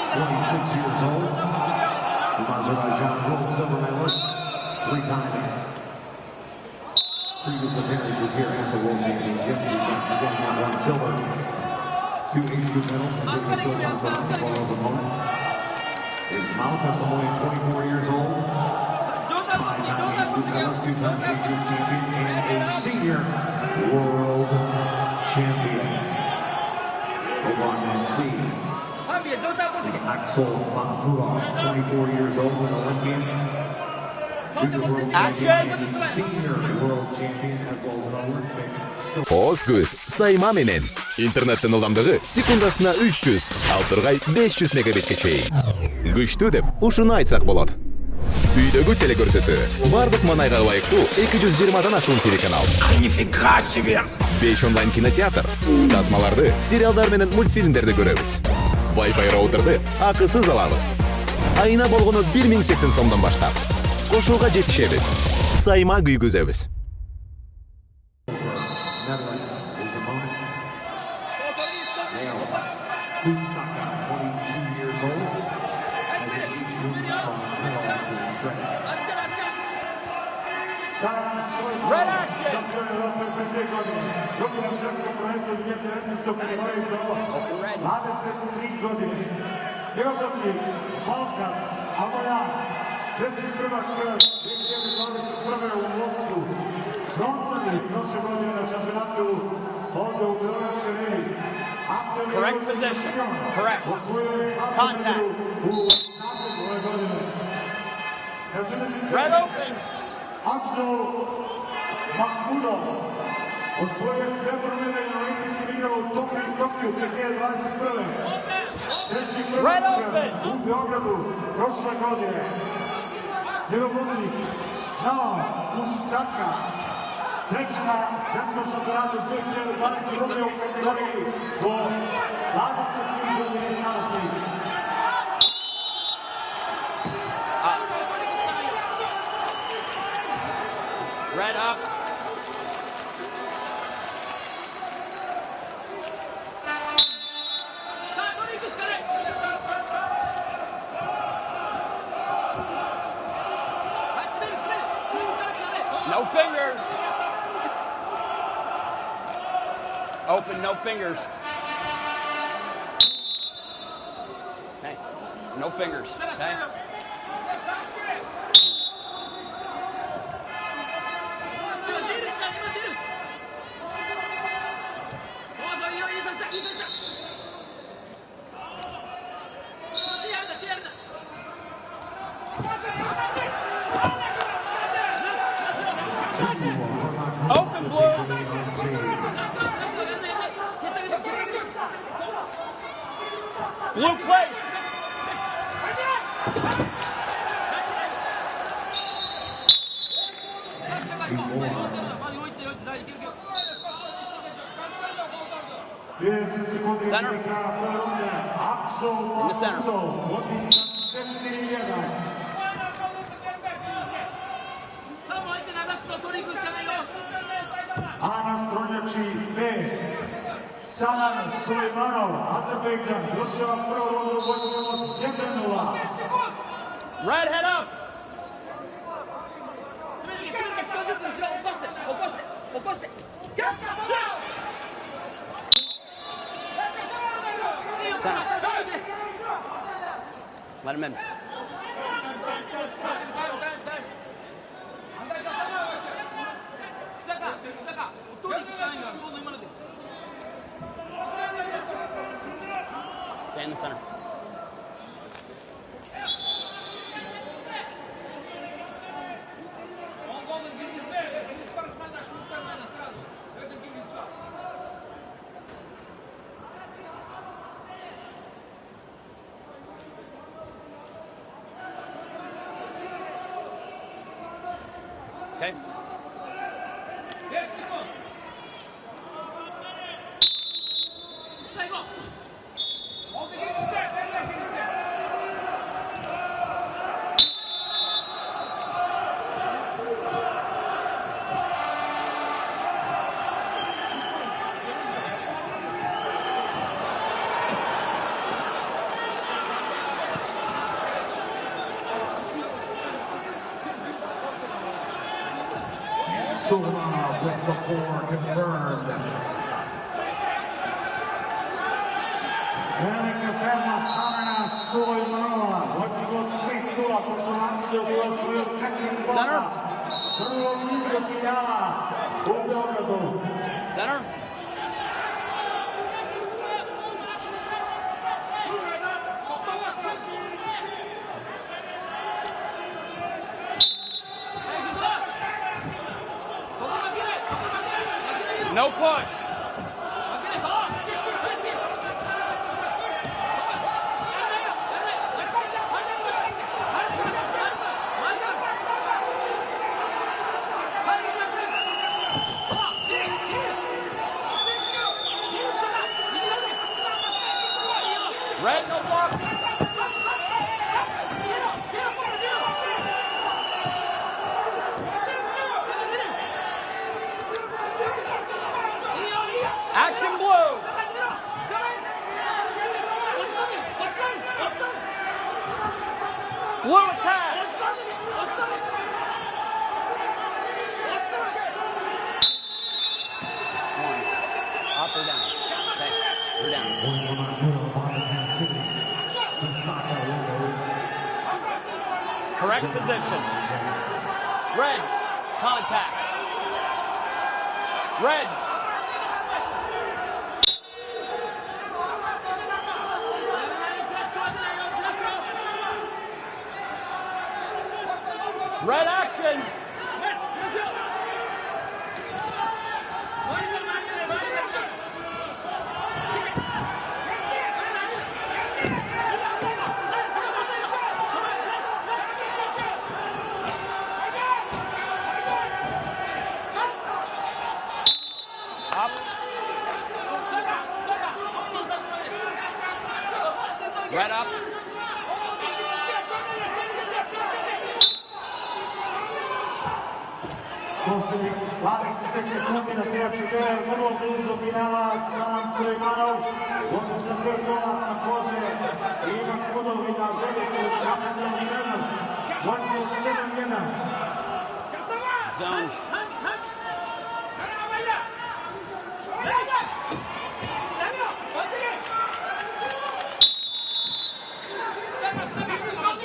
26 years old. From Azerbaijan, gold silver medalist, three-time. Previous appearances here at the World Championships. He's again now won silver, 2 age group medals, and did the silver on bronze as well as opponent. Is Malcolm Samoy, 24 years old. 5-time age group medalist, 2-time age group champion, and a senior world champion. Over on that scene is Akžol Machmudov, 24 years old, an Olympian, junior world champion, and senior world champion, as well as an Olympic. Оз көз сайма менен интернеттин ылдамдыгы секундасына 300, ал тургай 500 мегабитке чейин. Күчтүү деп ушуну айтсак болот. Үйдөгү телекөрсөтүү бардык манайга ылайыктуу 220дан ашуун телеканал. Нифига себе! 5 онлайн кинотеатр. Тасмаларды, сериалдар менен мультфильмдерди көрөбүз. Wi-Fi роутерди акысыз алабыз. Айына болгону 1080 сомдон баштап. Кошууга жетишебиз. Сайма күйгүзөбүз. Kusaka, 22 years old, has an age group from Belgrad to Belgrad. Red action! Correct position. Correct. Contact. Red open. Акжол Махмудов освоил сребро медаль на Олимпийских играх в Токио 2021. Светски prvak u Beogradu prošle godine. Njegov pobednik Kusaka, treći na svjetskom šampionatu 2022. u kategoriji do 23 godine starosti. Red up. No fingers. Open, no fingers. Okay. No fingers. Okay. Open blue. Blue place. Center. In the center. Saman Sulejmanov, Azerbaijan, završava prvu rundu vođenjem od 1:0. Red head up. Center. Let him in. Stay in the center. Okay. Sulaimanov with the 4 confirmed. Velika predna Samena Sulaimanova. Očigod 5 tula, pošto Akžol bio svoju 4 boda. Vrlo blizu finala u Beogradu. Center. No push. Red, no block. Action blue. Blue attack. Up or down? Okay, we're down. Correct position. Red, contact. Red. Red action. Up. Red up. Posljednjih 25 sekundi na treći del, vrlo blizu finala, Salam Sulaimanov, vodi sa 5 dola također i Mahmudov i na veliku kapitalnu prednost, vodstvo 7-1. Zone.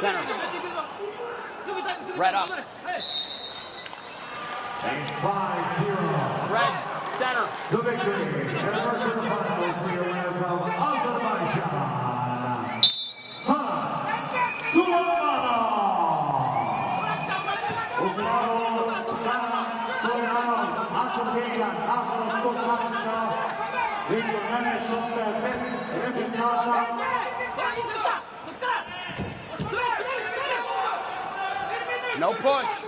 Center. Red up. And 5-0. Red, center. The victory. And first in the finals, the winner from Azerbaijan, Salam Sulaimanov. U finalu Salam Sulaimanov, Azerbejdžan, nažalost tog taktika Viktor Nemeš ostaje bez repisaža. No push.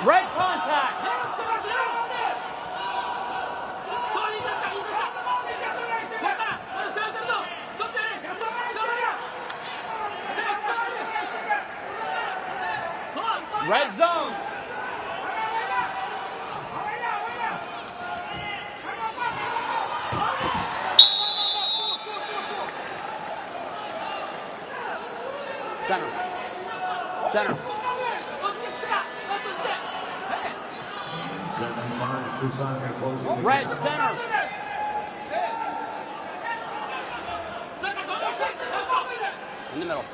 Red contact. Red zone. Center. Center. 7-5, Kusaka closing the Red gap. center. In the middle.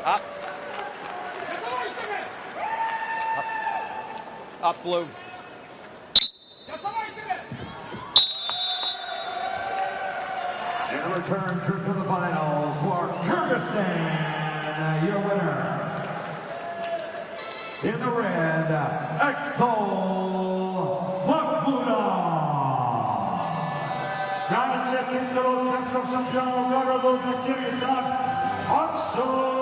Up. Up blue. And a return trip to the finals for Kyrgyzstan, your winner. In the red, Akžol Mahmudov. Granice titulu svjetskog šampiona u Beogradu za Kirgistan, Akžol.